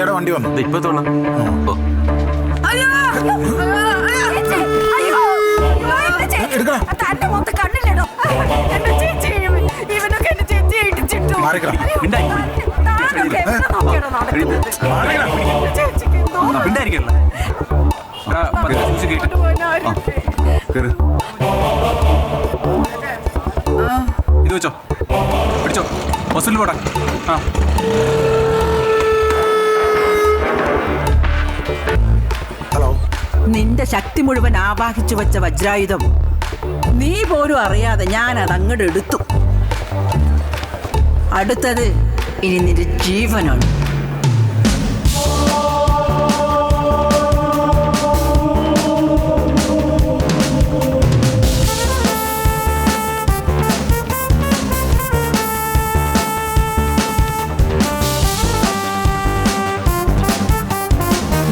അജയുടെ വണ്ടി വന്നു. ഇപ്പൊ തോന്നാം. ഇത് വെച്ചോ, പിടിച്ചോ, ബസ്സിൽ പോട്ടെ. ആ നിന്റെ ശക്തി മുഴുവൻ ആവാഹിച്ചു വെച്ച വജ്രായുധം നീ പോലും അറിയാതെ ഞാൻ അതങ്ങോട്ട് എടുത്തു. അടുത്തത് ഇനി നിന്റെ ജീവനാണ്.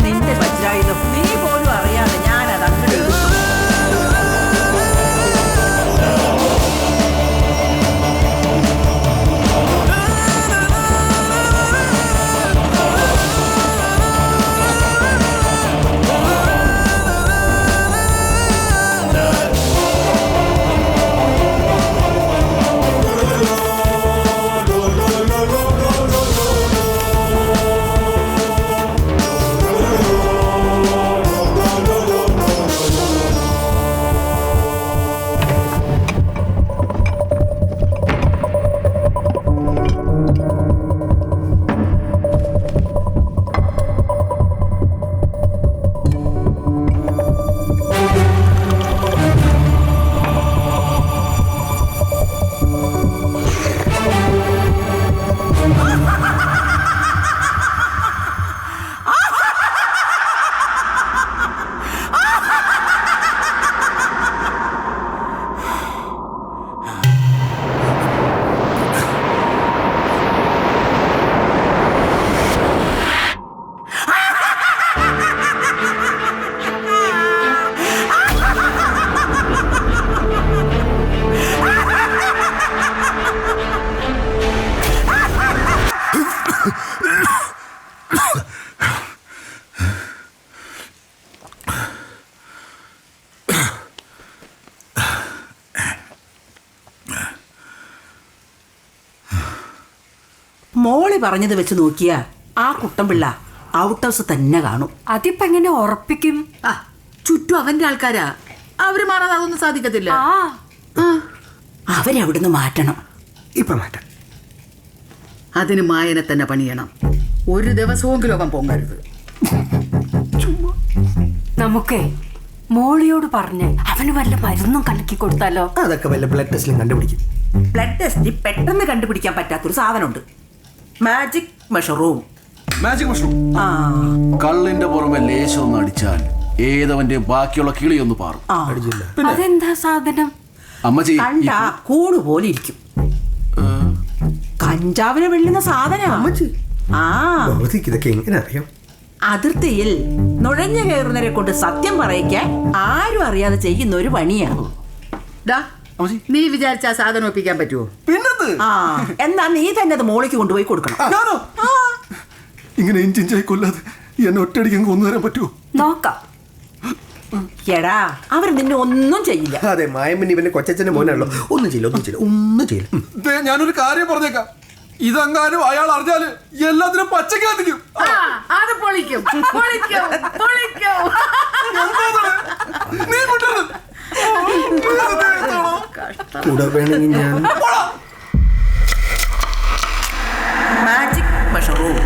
നിന്റെ വജ്രായുധം നീ പോലും അറിയാതെ ഞാൻ അതങ്ങോട്ട് എടുത്തു. മോളി പറഞ്ഞത് വെച്ച് നോക്കിയാ ആ കുട്ടൻപിള്ള ഔട്ട് ഹൗസ് തന്നെ കാണും. അതിപ്പോ എങ്ങനെ ഉറപ്പിക്കും? ചുറ്റും അവന്റെ ആൾക്കാരാ, അവര് മാറാതെ അതൊന്നും സാധിക്കത്തില്ല. അവരവിടുന്ന് മാറ്റണം. ഇപ്പൊ മാറ്റാം. അതിന് മായനെ തന്നെ പണിയണം. ഒരു ദിവസമെങ്കിലും അവൻ പൊങ്ങരുത്. നമുക്കേ മോളിയോട് പറഞ്ഞ് അവന് വല്ല മരുന്നും കലക്കി കൊടുത്താലോ? അതൊക്കെ വല്ല ബ്ലഡ് ടെസ്റ്റിലും കണ്ടുപിടിക്കും. ബ്ലഡ് ടെസ്റ്റിൽ പെട്ടെന്ന് കണ്ടുപിടിക്കാൻ പറ്റാത്തൊരു സാധനമുണ്ട്, മാജിക് മഷറൂം. Magic mushroom. കള്ളിന്റെ പുറമെ ലേശം ഒന്ന് അടിച്ചാൽ ഏതവന്റെ ബാക്കിയുള്ള കിളിയൊന്ന് പാറും. അതെന്താ സാധനം? അമ്മച്ചി കണ്ടാ കൂട് പോലെ ഇരിക്കും. കഞ്ചാവിനെ വെള്ളുന്ന സാധനം. ഇതൊക്കെ എങ്ങനെ അറിയാം? അതിർത്തിയിൽ നുഴഞ്ഞു കയറുന്നവരെ കൊണ്ട് സത്യം പറയിക്കാൻ ആരും അറിയാതെ ചെയ്യുന്ന ഒരു പണിയാണ്. നീ വിചാരിച്ച ആ സാധനം ഒപ്പിക്കാൻ പറ്റുമോ? എന്നാ നീ തന്നെ അത് മോളിക്ക് കൊണ്ടുപോയി കൊടുക്കണം. ഇങ്ങനെ ഇഞ്ചിഞ്ചായി കൊല്ലാതെ എന്നെ ഒറ്റയടിക്കാൻ കൊന്നുതരാൻ പറ്റുമോ? നോക്കാം. എടാ, അവർ നിന്നെ ഒന്നും ചെയ്യില്ല. അതെ, മായമ്മൻ ഇവന്റെ കൊച്ചച്ഛന്റെ മോനാണല്ലോ. ഒന്നും ചെയ്യില്ല. ഞാനൊരു കാര്യം പറഞ്ഞേക്കാം. ഇതെങ്ങാനും അയാൾ അറിഞ്ഞാല് എല്ലാത്തിനും പച്ചക്ക് കത്തിക്കും. അത് പൊളിക്കും. കൂടെ വേണമെങ്കിൽ ഞാൻ മാജിക് മഷറൂം.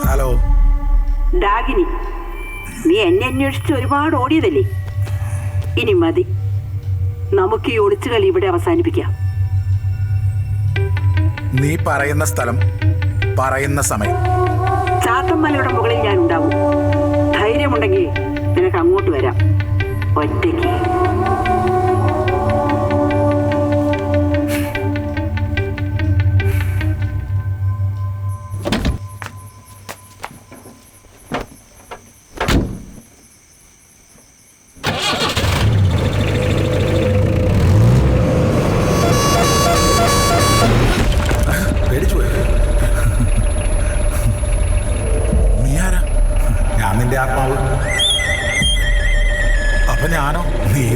ഹലോ ഡാഗിനി, നീ എന്നെ അന്വേഷിച്ച് ഒരുപാട് ഓടിയതല്ലേ? ഇനി മതി, നമുക്ക് ഈ ഒളിച്ചുകളി ഇവിടെ അവസാനിപ്പിക്കാം. നീ പറയുന്ന സ്ഥലം, പറയുന്ന സമയം. ചാത്തമ്മലയുടെ മുകളിൽ ഞാൻ ഉണ്ടാവും. ധൈര്യമുണ്ടെങ്കിൽ നിനക്ക് അങ്ങോട്ട് വരാം, ഒറ്റയ്ക്ക്.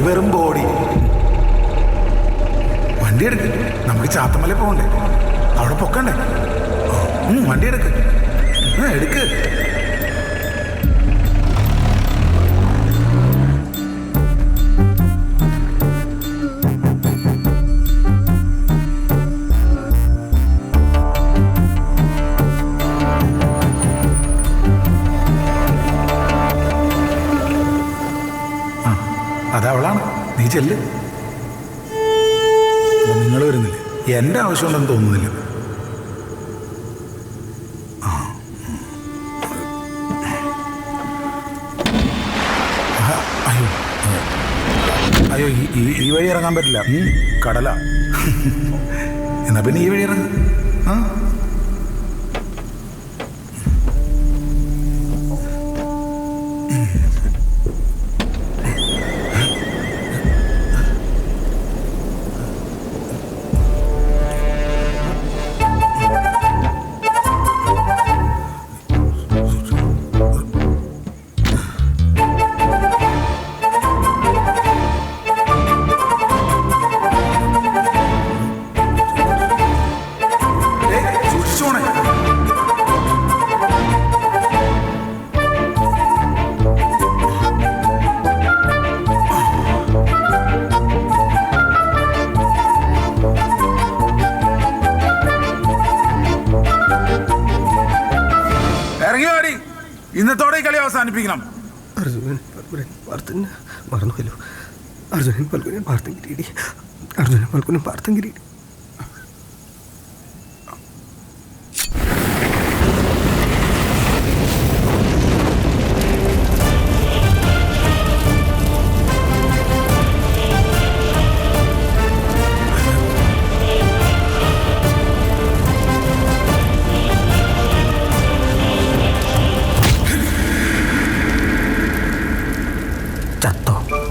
വെറും ബോഡി. വണ്ടി എടുക്ക്, നമുക്ക് ചാത്തമല പോകണ്ടേ, അവിടെ പൊക്കണ്ടേ. വണ്ടി എടുക്ക്, എടുക്ക്. അതവളാണ്, നീ ചെല്ല്. നിങ്ങൾ വരുന്നില്ലേ? എൻ്റെ ആവശ്യമുണ്ടെന്ന് തോന്നുന്നില്ല. അയ്യോ അയ്യോ, ഈ വഴി ഇറങ്ങാൻ പറ്റില്ല, കടല. എന്നാ പിന്നെ ഈ വഴി ഇറങ്ങ. ആ ഇന്നത്തോടെ കളി അവസാനിപ്പിക്കണം. അർജുനൻ പൽക്കുനൻ പാർത്ഥൻ മറന്നുവല്ലോ. അർജുനൻ പൽക്കുനൻ പാർത്ഥൻ കിരീടി. അർജുനൻ പൽക്കുനൻ പാർത്ഥൻ കിരീടി.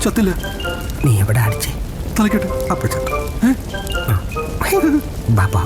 ചത്തില്ല. നീ എവിടെ അടിച്ചേ? തലക്കെട്ട്. അപ്പൊ ചത്തു. ബാബാ